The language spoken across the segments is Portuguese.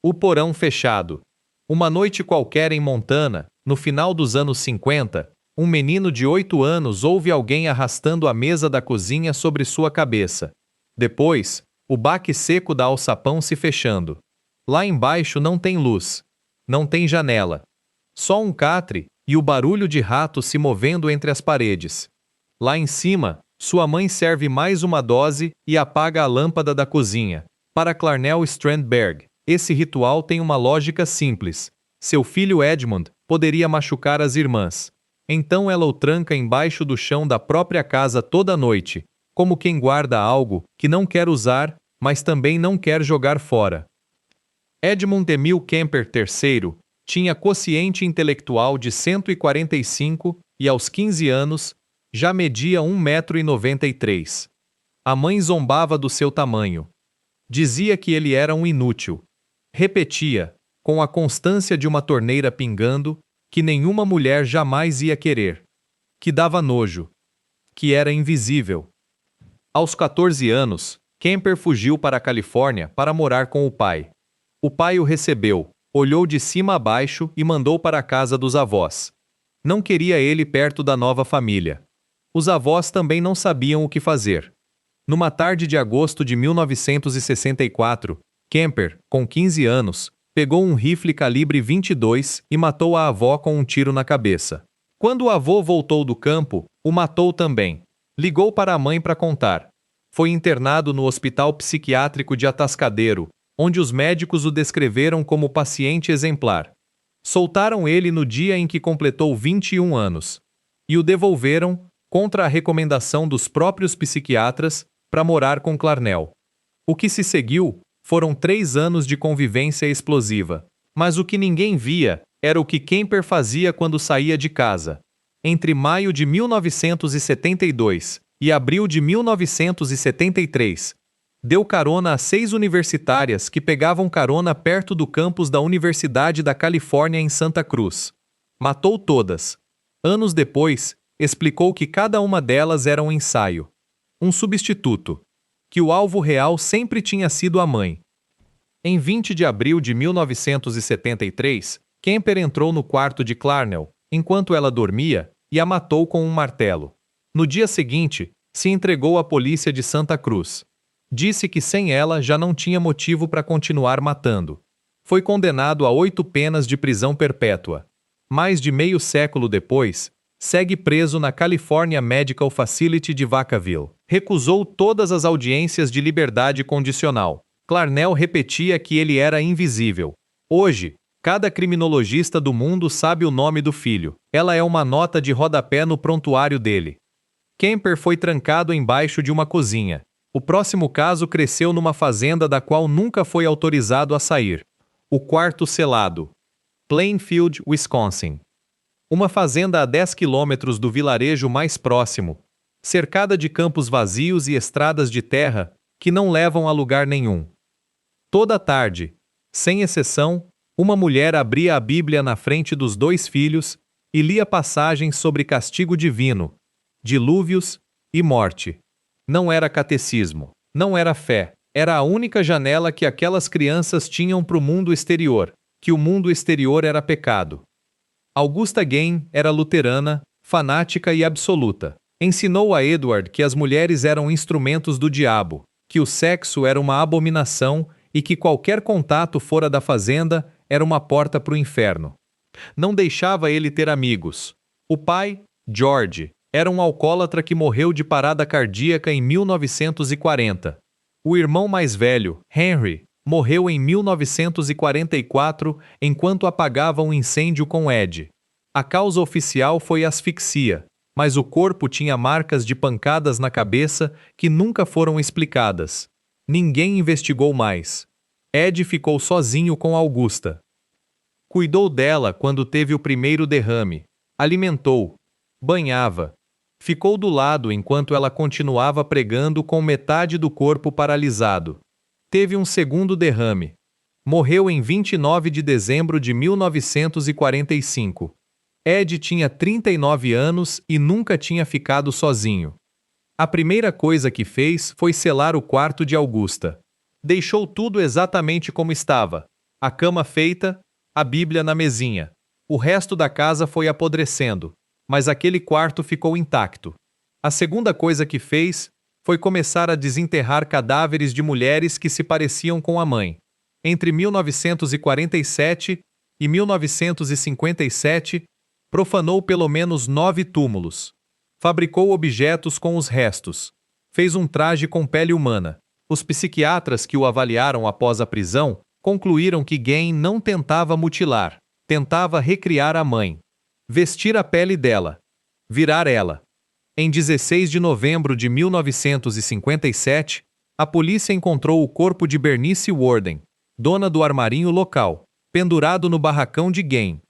O porão fechado. Uma noite qualquer em Montana, no final dos anos 50, um menino de 8 anos ouve alguém arrastando a mesa da cozinha sobre sua cabeça. Depois, o baque seco da alçapão se fechando. Lá embaixo não tem luz. Não tem janela. Só um catre e o barulho de ratos se movendo entre as paredes. Lá em cima, sua mãe serve mais uma dose e apaga a lâmpada da cozinha. Para Clarnell Strandberg, esse ritual tem uma lógica simples. Seu filho Edmund poderia machucar as irmãs. Então ela o tranca embaixo do chão da própria casa toda noite, como quem guarda algo que não quer usar, mas também não quer jogar fora. Edmund Emil Kemper III tinha quociente intelectual de 145 e aos 15 anos já media 1,93 m. A mãe zombava do seu tamanho. Dizia que ele era um inútil. Repetia, com a constância de uma torneira pingando, que nenhuma mulher jamais ia querer. Que dava nojo. Que era invisível. Aos 14 anos, Kemper fugiu para a Califórnia para morar com o pai. O pai o recebeu, olhou de cima a baixo e mandou para a casa dos avós. Não queria ele perto da nova família. Os avós também não sabiam o que fazer. Numa tarde de agosto de 1964, Kemper, com 15 anos, pegou um rifle calibre 22 e matou a avó com um tiro na cabeça. Quando o avô voltou do campo, o matou também. Ligou para a mãe para contar. Foi internado no Hospital Psiquiátrico de Atascadero, onde os médicos o descreveram como paciente exemplar. Soltaram ele no dia em que completou 21 anos. E o devolveram, contra a recomendação dos próprios psiquiatras, para morar com Clarnell. O que se seguiu foram 3 anos de convivência explosiva. Mas o que ninguém via era o que Kemper fazia quando saía de casa. Entre maio de 1972 e abril de 1973, deu carona a 6 universitárias que pegavam carona perto do campus da Universidade da Califórnia em Santa Cruz. Matou todas. Anos depois, explicou que cada uma delas era um ensaio. Um substituto. Que o alvo real sempre tinha sido a mãe. Em 20 de abril de 1973, Kemper entrou no quarto de Clarnell, enquanto ela dormia, e a matou com um martelo. No dia seguinte, se entregou à polícia de Santa Cruz. Disse que sem ela já não tinha motivo para continuar matando. Foi condenado a 8 penas de prisão perpétua. Mais de meio século depois, segue preso na California Medical Facility de Vacaville. Recusou todas as audiências de liberdade condicional. Clarnell repetia que ele era invisível. Hoje, cada criminologista do mundo sabe o nome do filho. Ela é uma nota de rodapé no prontuário dele. Kemper foi trancado embaixo de uma cozinha. O próximo caso cresceu numa fazenda da qual nunca foi autorizado a sair. O quarto selado. Plainfield, Wisconsin. Uma fazenda a 10 quilômetros do vilarejo mais próximo, cercada de campos vazios e estradas de terra que não levam a lugar nenhum. Toda tarde, sem exceção, uma mulher abria a Bíblia na frente dos 2 filhos e lia passagens sobre castigo divino, dilúvios e morte. Não era catecismo, não era fé, era a única janela que aquelas crianças tinham para o mundo exterior, que o mundo exterior era pecado. Augusta Gain era luterana, fanática e absoluta. Ensinou a Edward que as mulheres eram instrumentos do diabo, que o sexo era uma abominação e que qualquer contato fora da fazenda era uma porta para o inferno. Não deixava ele ter amigos. O pai, George, era um alcoólatra que morreu de parada cardíaca em 1940. O irmão mais velho, Henry, morreu em 1944 enquanto apagava um incêndio com Ed. A causa oficial foi asfixia, mas o corpo tinha marcas de pancadas na cabeça que nunca foram explicadas. Ninguém investigou mais. Ed ficou sozinho com Augusta. Cuidou dela quando teve o primeiro derrame. Alimentou. Banhava. Ficou do lado enquanto ela continuava pregando com metade do corpo paralisado. Teve um segundo derrame. Morreu em 29 de dezembro de 1945. Ed tinha 39 anos e nunca tinha ficado sozinho. A primeira coisa que fez foi selar o quarto de Augusta. Deixou tudo exatamente como estava. A cama feita, a Bíblia na mesinha. O resto da casa foi apodrecendo, mas aquele quarto ficou intacto. A segunda coisa que fez foi começar a desenterrar cadáveres de mulheres que se pareciam com a mãe. Entre 1947 e 1957, profanou pelo menos 9 túmulos. Fabricou objetos com os restos. Fez um traje com pele humana. Os psiquiatras que o avaliaram após a prisão concluíram que Gain não tentava mutilar, tentava recriar a mãe. Vestir a pele dela. Virar ela. Em 16 de novembro de 1957, a polícia encontrou o corpo de Bernice Worden, dona do armarinho local, pendurado no barracão de Gain.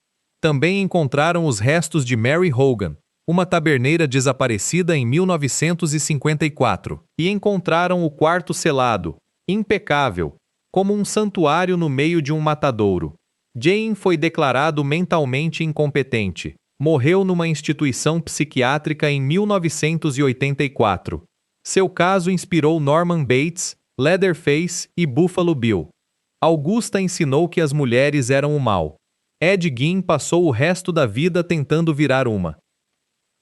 Também encontraram os restos de Mary Hogan, uma taberneira desaparecida em 1954, e encontraram o quarto selado, impecável, como um santuário no meio de um matadouro. Jane foi declarado mentalmente incompetente. Morreu numa instituição psiquiátrica em 1984. Seu caso inspirou Norman Bates, Leatherface e Buffalo Bill. Augusta ensinou que as mulheres eram o mal. Ed Gein passou o resto da vida tentando virar uma.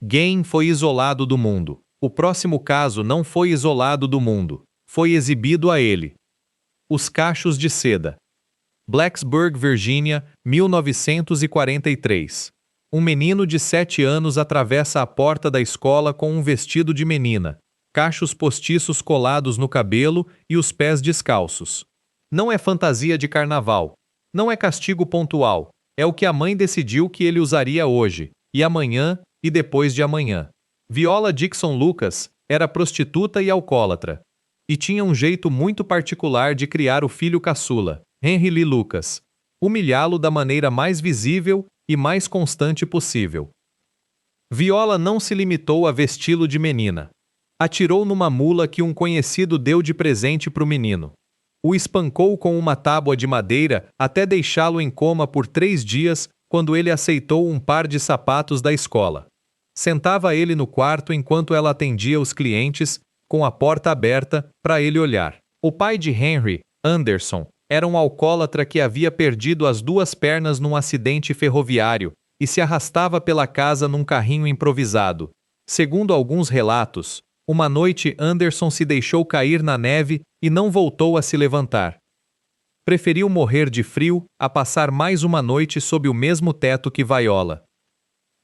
Gain foi isolado do mundo. O próximo caso não foi isolado do mundo. Foi exibido a ele. Os cachos de seda. Blacksburg, Virgínia, 1943. Um menino de 7 anos atravessa a porta da escola com um vestido de menina, cachos postiços colados no cabelo e os pés descalços. Não é fantasia de carnaval. Não é castigo pontual. É o que a mãe decidiu que ele usaria hoje, e amanhã, e depois de amanhã. Viola Dixon Lucas era prostituta e alcoólatra. E tinha um jeito muito particular de criar o filho caçula, Henry Lee Lucas. Humilhá-lo da maneira mais visível e mais constante possível. Viola não se limitou a vesti-lo de menina. Atirou numa mula que um conhecido deu de presente para o menino. O espancou com uma tábua de madeira até deixá-lo em coma por 3 dias, quando ele aceitou um par de sapatos da escola. Sentava ele no quarto enquanto ela atendia os clientes, com a porta aberta, para ele olhar. O pai de Henry, Anderson, era um alcoólatra que havia perdido as 2 pernas num acidente ferroviário e se arrastava pela casa num carrinho improvisado. Segundo alguns relatos, uma noite Anderson se deixou cair na neve e não voltou a se levantar. Preferiu morrer de frio a passar mais uma noite sob o mesmo teto que Viola.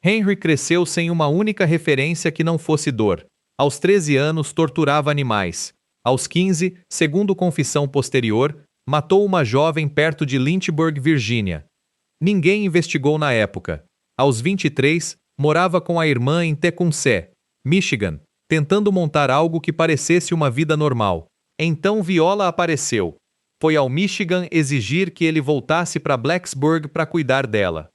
Henry cresceu sem uma única referência que não fosse dor. Aos 13 anos torturava animais. Aos 15, segundo confissão posterior, matou uma jovem perto de Lynchburg, Virgínia. Ninguém investigou na época. Aos 23, morava com a irmã em Tecumseh, Michigan, tentando montar algo que parecesse uma vida normal. Então Viola apareceu. Foi ao Michigan exigir que ele voltasse para Blacksburg para cuidar dela.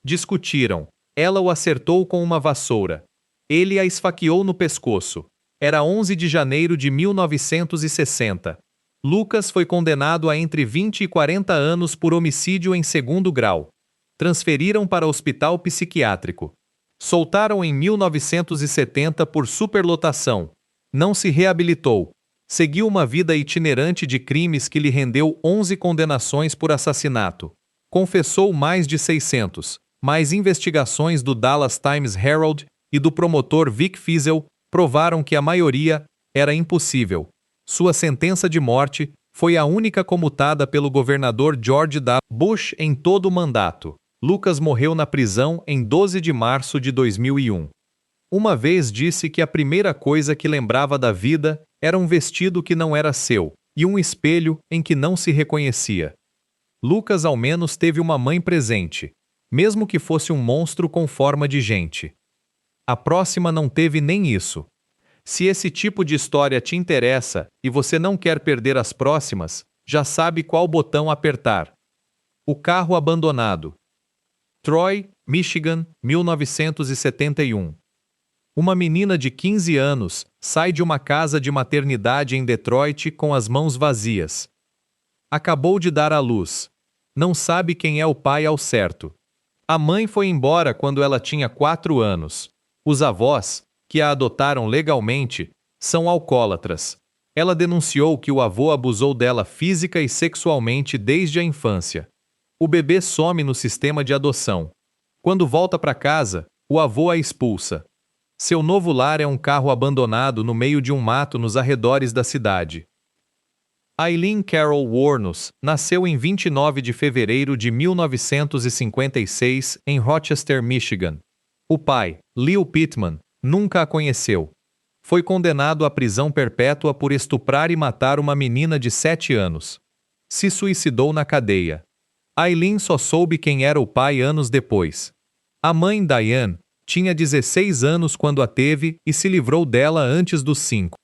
Discutiram. Ela o acertou com uma vassoura. Ele a esfaqueou no pescoço. Era 11 de janeiro de 1960. Lucas foi condenado a entre 20 e 40 anos por homicídio em 2º grau. Transferiram para hospital psiquiátrico. Soltaram em 1970 por superlotação. Não se reabilitou. Seguiu uma vida itinerante de crimes que lhe rendeu 11 condenações por assassinato. Confessou mais de 600. Mas investigações do Dallas Times Herald e do promotor Vic Feazell provaram que a maioria era impossível. Sua sentença de morte foi a única comutada pelo governador George W. Bush em todo o mandato. Lucas morreu na prisão em 12 de março de 2001. Uma vez disse que a primeira coisa que lembrava da vida era um vestido que não era seu e um espelho em que não se reconhecia. Lucas ao menos teve uma mãe presente, mesmo que fosse um monstro com forma de gente. A próxima não teve nem isso. Se esse tipo de história te interessa e você não quer perder as próximas, já sabe qual botão apertar. O carro abandonado. Troy, Michigan, 1971. Uma menina de 15 anos sai de uma casa de maternidade em Detroit com as mãos vazias. Acabou de dar à luz. Não sabe quem é o pai ao certo. A mãe foi embora quando ela tinha 4 anos. Os avós, que a adotaram legalmente, são alcoólatras. Ela denunciou que o avô abusou dela física e sexualmente desde a infância. O bebê some no sistema de adoção. Quando volta para casa, o avô a expulsa. Seu novo lar é um carro abandonado no meio de um mato nos arredores da cidade. Eileen Carol Wuornos nasceu em 29 de fevereiro de 1956 em Rochester, Michigan. O pai, Leo Pittman, nunca a conheceu. Foi condenado à prisão perpétua por estuprar e matar uma menina de 7 anos. Se suicidou na cadeia. Eileen só soube quem era o pai anos depois. A mãe, Diane, tinha 16 anos quando a teve e se livrou dela antes dos 5.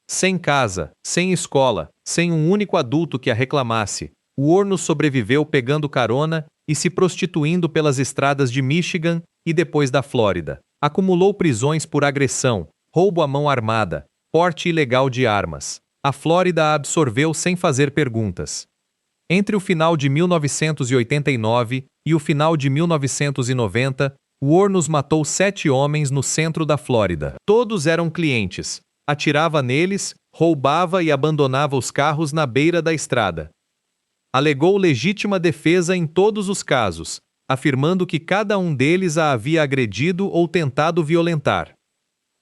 Sem casa, sem escola, sem um único adulto que a reclamasse, Wuornos sobreviveu pegando carona e se prostituindo pelas estradas de Michigan e depois da Flórida. Acumulou prisões por agressão, roubo à mão armada, porte ilegal de armas. A Flórida a absorveu sem fazer perguntas. Entre o final de 1989 e o final de 1990, Wuornos matou 7 homens no centro da Flórida. Todos eram clientes. Atirava neles, roubava e abandonava os carros na beira da estrada. Alegou legítima defesa em todos os casos, afirmando que cada um deles a havia agredido ou tentado violentar.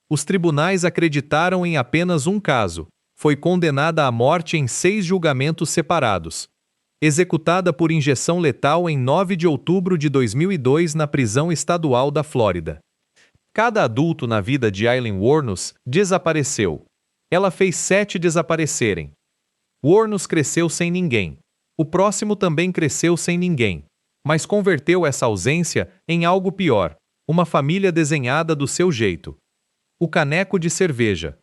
Os tribunais acreditaram em apenas um caso. Foi condenada à morte em 6 julgamentos separados. Executada por injeção letal em 9 de outubro de 2002 na prisão estadual da Flórida. Cada adulto na vida de Eileen Wuornos desapareceu. Ela fez 7 desaparecerem. Wuornos cresceu sem ninguém. O próximo também cresceu sem ninguém. Mas converteu essa ausência em algo pior, uma família desenhada do seu jeito. O caneco de cerveja.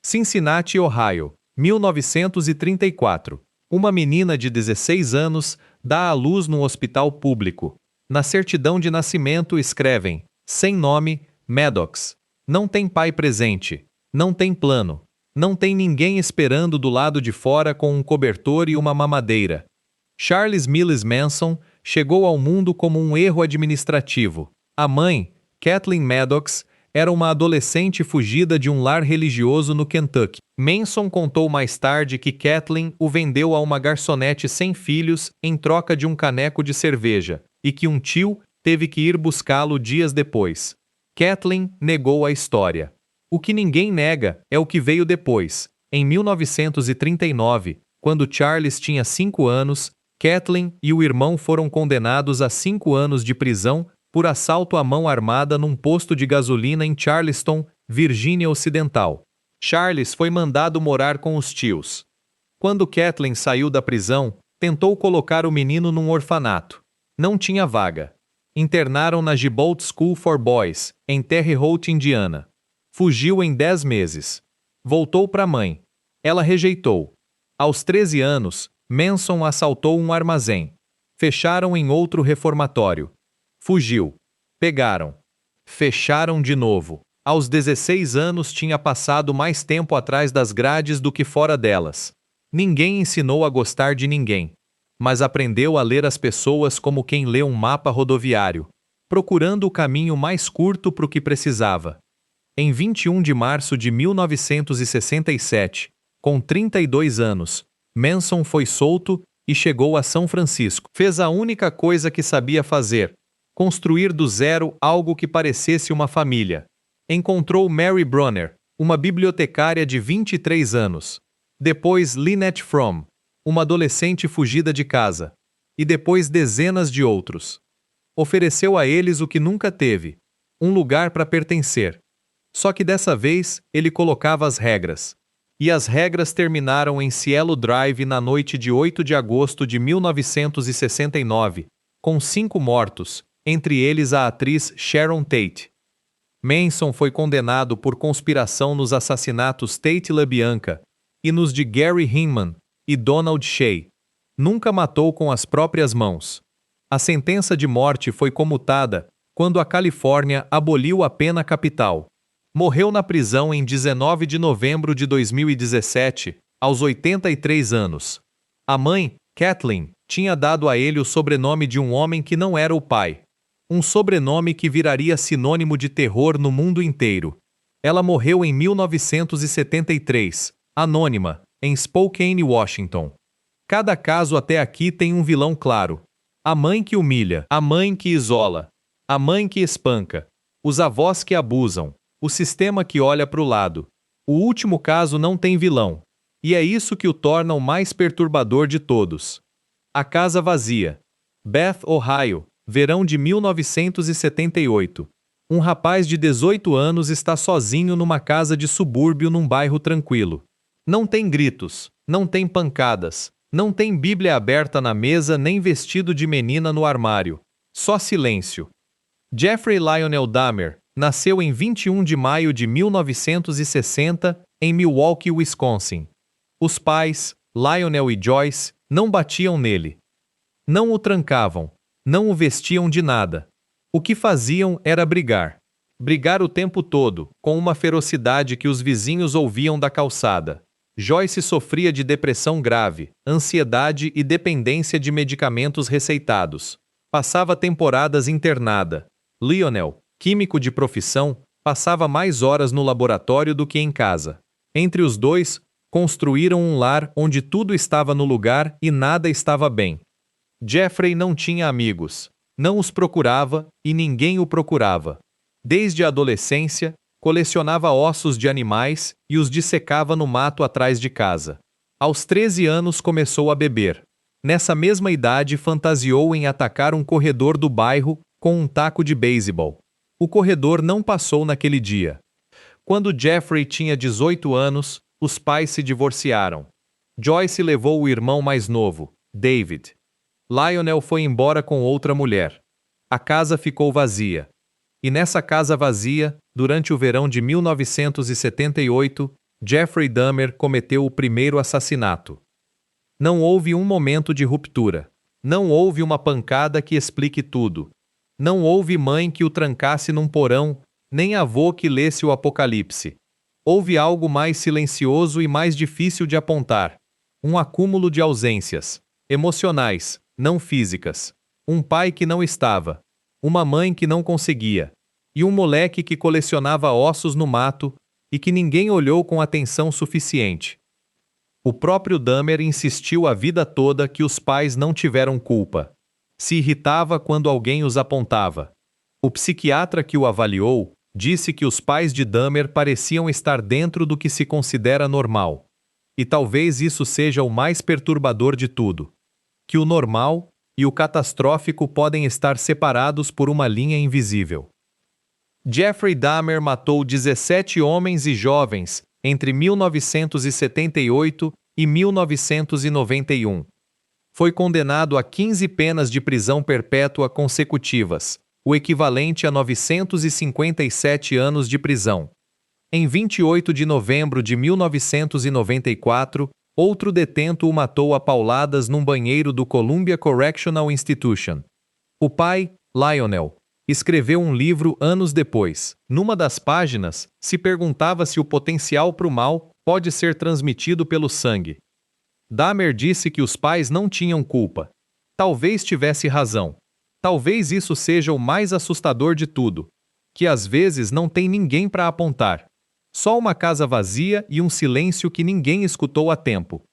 Cincinnati, Ohio, 1934. Uma menina de 16 anos dá à luz num hospital público. Na certidão de nascimento escrevem, sem nome, Maddox. Não tem pai presente. Não tem plano. Não tem ninguém esperando do lado de fora com um cobertor e uma mamadeira. Charles Mills Manson chegou ao mundo como um erro administrativo. A mãe, Kathleen Maddox, era uma adolescente fugida de um lar religioso no Kentucky. Manson contou mais tarde que Kathleen o vendeu a uma garçonete sem filhos em troca de um caneco de cerveja, e que um tio teve que ir buscá-lo dias depois. Kathleen negou a história. O que ninguém nega é o que veio depois. Em 1939, quando Charles tinha 5 anos, Kathleen e o irmão foram condenados a 5 anos de prisão por assalto à mão armada num posto de gasolina em Charleston, Virgínia Ocidental. Charles foi mandado morar com os tios. Quando Kathleen saiu da prisão, tentou colocar o menino num orfanato. Não tinha vaga. Internaram na Gibault School for Boys, em Terre Haute, Indiana. Fugiu em 10 meses. Voltou para a mãe. Ela rejeitou. Aos 13 anos, Manson assaltou um armazém. Fecharam em outro reformatório. Fugiu. Pegaram. Fecharam de novo. Aos 16 anos tinha passado mais tempo atrás das grades do que fora delas. Ninguém ensinou a gostar de ninguém. Mas aprendeu a ler as pessoas como quem lê um mapa rodoviário, procurando o caminho mais curto para o que precisava. Em 21 de março de 1967, com 32 anos, Manson foi solto e chegou a São Francisco. Fez a única coisa que sabia fazer: construir do zero algo que parecesse uma família. Encontrou Mary Brunner, uma bibliotecária de 23 anos. Depois Lynette Fromm, uma adolescente fugida de casa. E depois dezenas de outros. Ofereceu a eles o que nunca teve: um lugar para pertencer. Só que dessa vez, ele colocava as regras. E as regras terminaram em Cielo Drive na noite de 8 de agosto de 1969, com 5 mortos, entre eles a atriz Sharon Tate. Manson foi condenado por conspiração nos assassinatos Tate LaBianca e nos de Gary Hinman e Donald Shea. Nunca matou com as próprias mãos. A sentença de morte foi comutada quando a Califórnia aboliu a pena capital. Morreu na prisão em 19 de novembro de 2017, aos 83 anos. A mãe, Kathleen, tinha dado a ele o sobrenome de um homem que não era o pai. Um sobrenome que viraria sinônimo de terror no mundo inteiro. Ela morreu em 1973, anônima, em Spokane, Washington. Cada caso até aqui tem um vilão claro. A mãe que humilha, a mãe que isola, a mãe que espanca, os avós que abusam, o sistema que olha para o lado. O último caso não tem vilão. E é isso que o torna o mais perturbador de todos. A casa vazia. Beth, Ohio, verão de 1978. Um rapaz de 18 anos está sozinho numa casa de subúrbio num bairro tranquilo. Não tem gritos, não tem pancadas, não tem Bíblia aberta na mesa nem vestido de menina no armário. Só silêncio. Jeffrey Lionel Dahmer nasceu em 21 de maio de 1960 em Milwaukee, Wisconsin. Os pais, Lionel e Joyce, não batiam nele. Não o trancavam, não o vestiam de nada. O que faziam era brigar. Brigar o tempo todo, com uma ferocidade que os vizinhos ouviam da calçada. Joyce sofria de depressão grave, ansiedade e dependência de medicamentos receitados. Passava temporadas internada. Lionel, químico de profissão, passava mais horas no laboratório do que em casa. Entre os dois, construíram um lar onde tudo estava no lugar e nada estava bem. Jeffrey não tinha amigos, não os procurava e ninguém o procurava. Desde a adolescência, colecionava ossos de animais e os dissecava no mato atrás de casa. Aos 13 anos começou a beber. Nessa mesma idade fantasiou em atacar um corredor do bairro com um taco de beisebol. O corredor não passou naquele dia. Quando Jeffrey tinha 18 anos, os pais se divorciaram. Joyce levou o irmão mais novo, David. Lionel foi embora com outra mulher. A casa ficou vazia. E nessa casa vazia, durante o verão de 1978, Jeffrey Dahmer cometeu o primeiro assassinato. Não houve um momento de ruptura. Não houve uma pancada que explique tudo. Não houve mãe que o trancasse num porão, nem avô que lesse o Apocalipse. Houve algo mais silencioso e mais difícil de apontar. Um acúmulo de ausências, emocionais, não físicas. Um pai que não estava. Uma mãe que não conseguia. E um moleque que colecionava ossos no mato e que ninguém olhou com atenção suficiente. O próprio Dahmer insistiu a vida toda que os pais não tiveram culpa. Se irritava quando alguém os apontava. O psiquiatra que o avaliou disse que os pais de Dahmer pareciam estar dentro do que se considera normal. E talvez isso seja o mais perturbador de tudo. Que o normal e o catastrófico podem estar separados por uma linha invisível. Jeffrey Dahmer matou 17 homens e jovens entre 1978 e 1991. Foi condenado a 15 penas de prisão perpétua consecutivas, o equivalente a 957 anos de prisão. Em 28 de novembro de 1994, outro detento o matou a pauladas num banheiro do Columbia Correctional Institution. O pai, Lionel, escreveu um livro anos depois. Numa das páginas, se perguntava se o potencial para o mal pode ser transmitido pelo sangue. Dahmer disse que os pais não tinham culpa. Talvez tivesse razão. Talvez isso seja o mais assustador de tudo, que às vezes não tem ninguém para apontar. Só uma casa vazia e um silêncio que ninguém escutou a tempo.